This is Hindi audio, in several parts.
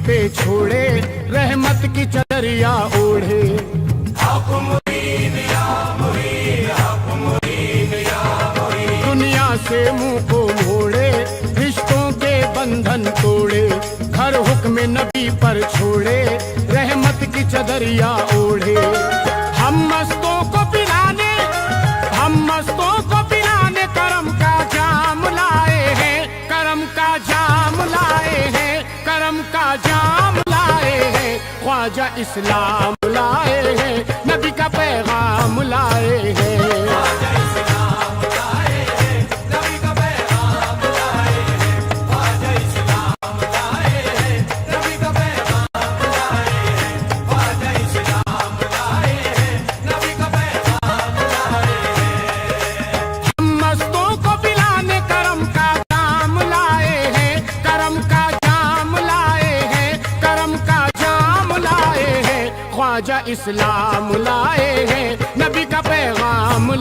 पे छोड़े, रहमत की चदरिया ओढ़े। दुनिया से मुंह को मोड़े, रिश्तों के बंधन तोड़े, घर हुक्म नबी पर छोड़े, रहमत की चदरिया ओढ़े। हम मस्तों को पिलाने, हम मस्तों को पिलाने करम का जाम लाए हैं, करम का जाम लाए हैं, करम का जाम लाए हैं। ख्वाजा इस्लाम लाए हैं, नबी का पैगाम लाए हैं। ख्वाजा इस्लाम लाए हैं, नबी का पैगाम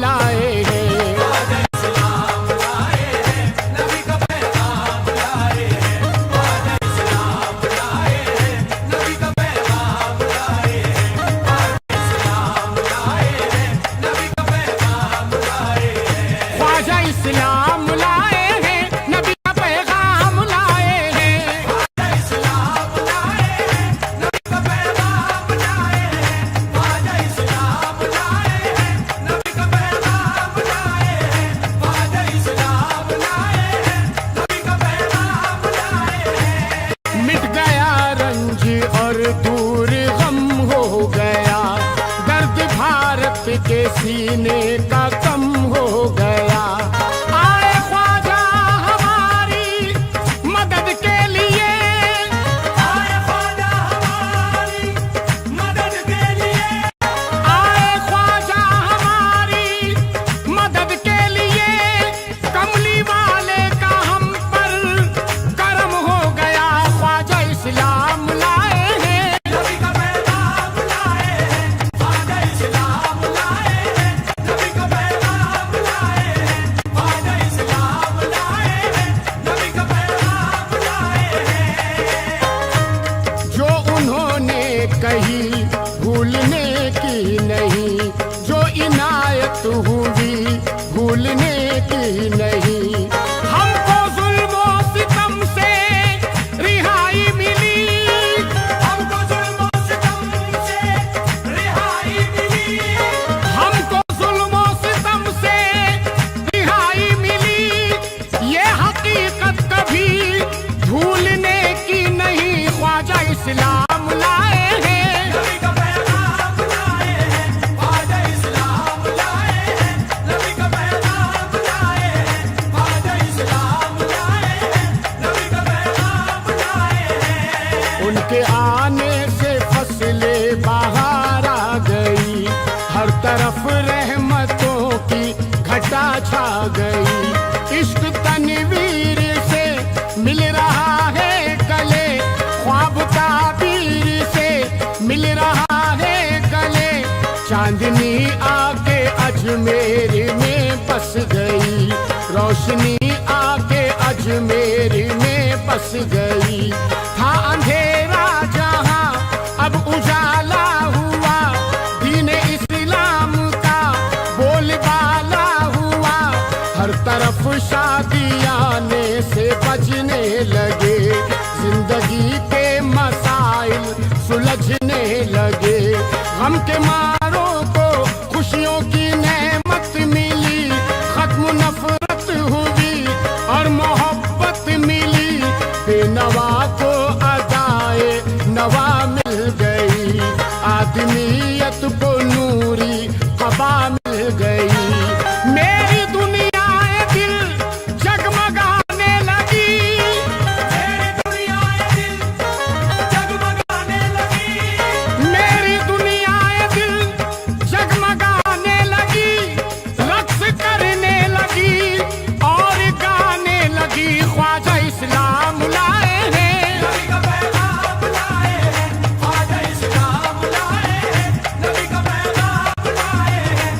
लाए हैं। ख्वाजा इस्लाम लाए हैं, नबी का पैगाम लाए हैं। मिट गया रंज और दूर गम हो गया, दर्द भारत के सीने का कम हो गया। आए ख्वाजा हमारी मदद के लिए, आए ख्वाजा हमारी मदद के लिए, आए ख्वाजा हमारी मदद के लिए। कमली वाले का हम पर करम हो गया, ख्वाजा इस्लाम लाए हैं, नबी का पैगाम लाए हैं। ख्वाजा इस्लाम लाए हैं, नबी का पैगाम लाए हैं। ख्वाजा इस्लाम लाए हैं, नबी का पैगाम लाए हैं। जो उन्होंने कही भूलने की नहीं, जो इनायत हुई भूलने की नहीं। हमको जुल्मों सितम से रिहाई मिली, हमको जुल्मों सितम से रिहाई मिली, हमको जुल्मों सितम से रिहाई मिली। ये हकीकत कभी भूलने की नहीं, ख्वाजा इस्लाम लाए हैं, नबी का पैगाम लाए हैं। ख्वाजा इस्लाम लाए हैं, नबी का पैगाम लाए हैं। ख्वाजा इस्लाम लाए हैं, नबी का पैगाम लाए हैं। उनके आने से फसले बहार आ गई, हर तरफ रहमतों की घटा छा गई। इश्क तनवीर से मिल रहा है गले, ख्वाब ताबीर से मिल रहा है गले। चांदनी आके अजमेर में बस गई, रोशनी आके अजमेर में बस गई। था अंधेरा जहां अब उजाला हुआ, दीन इस्लाम का बोलबाला हुआ। हर तरफ शादियाने से बजने लगे, जिंदगी के मसाइल सुलझने लगे। गम के मारों को खुशियों की नेमत मिली, खत्म नफरत हुई और मोहब्बत मिली। बेनवा को अदाए नवा मिल गई, आदमियत को नूरी कबा मिल गई। मेरी दुनिया दिल जगमगाने लगी, मेरी दुनिया दिल जगमगाने लगी, मेरी दुनिया दिल जगमगाने लगी। रक्स करने लगी और गाने लगी, ख्वाजा इस्लाम लाए हैं, नबी का पैगाम लाए हैं। ख्वाजा इस्लाम लाए हैं, नबी का पैगाम लाए हैं।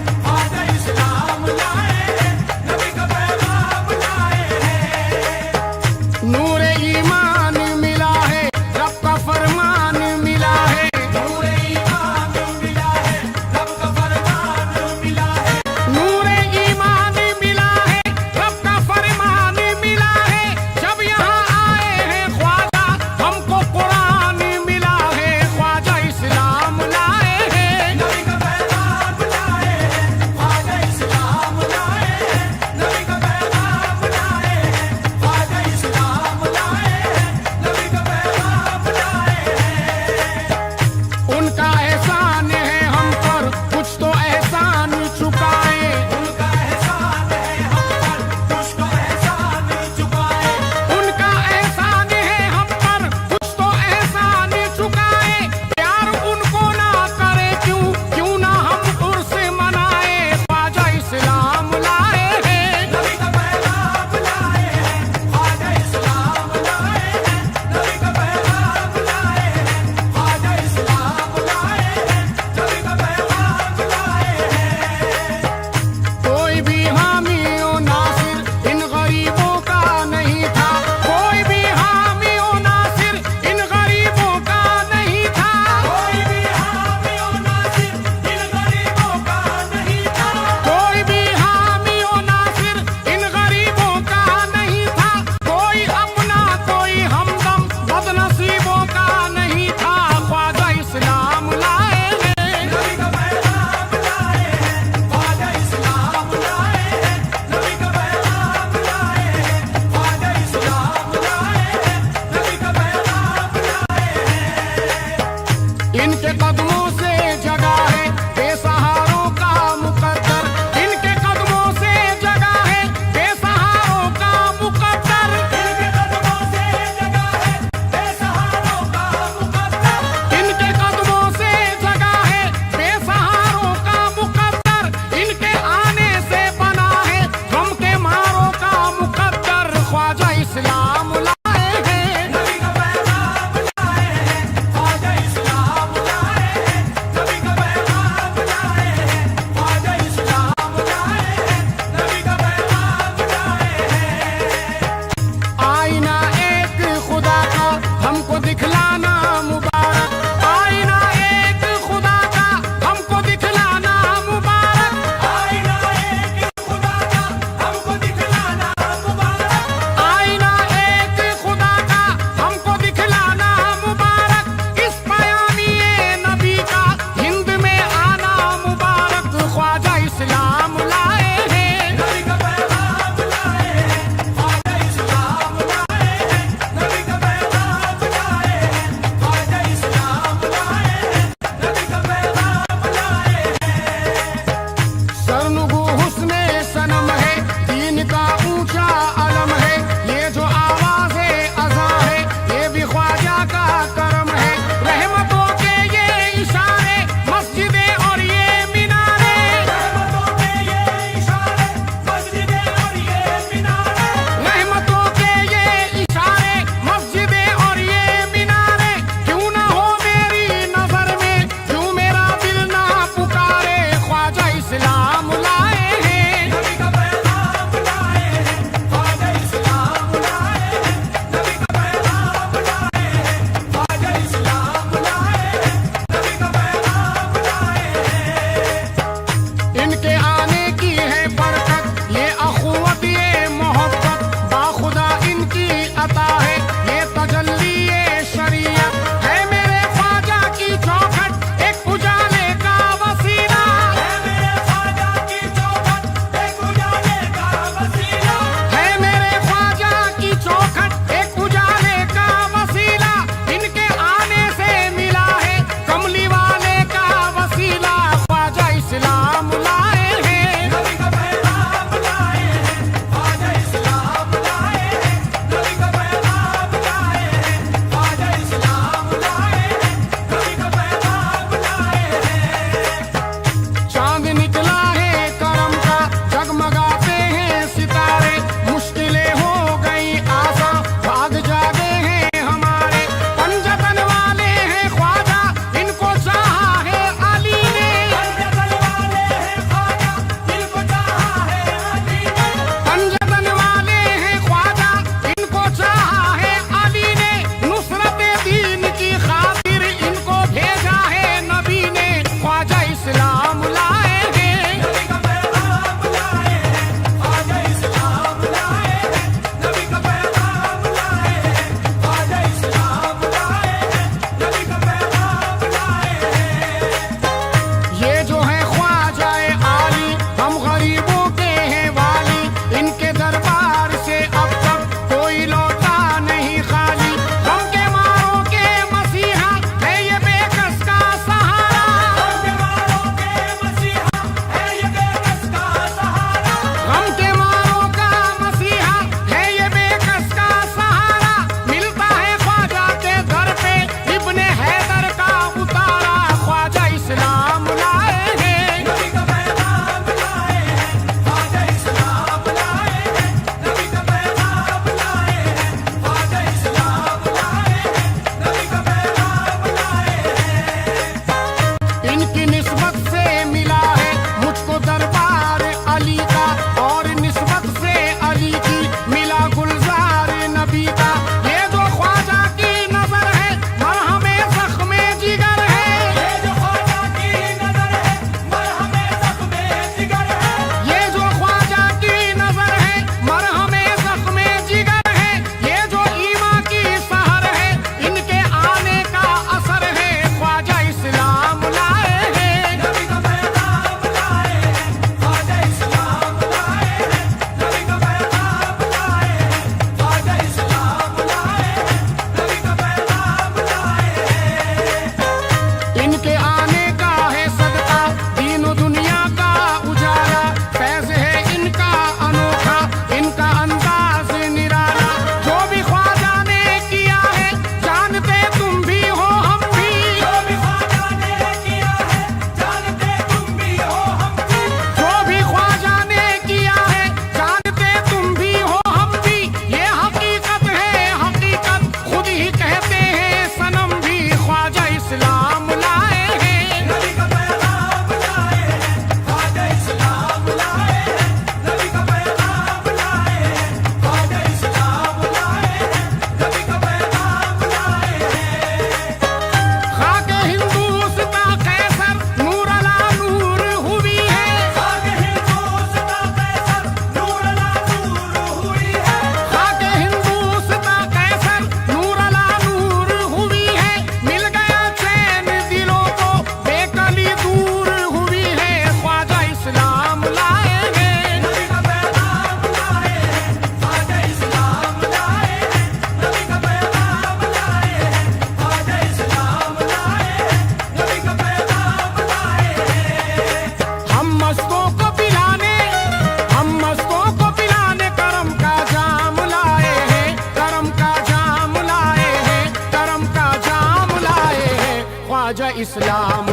इस्लाम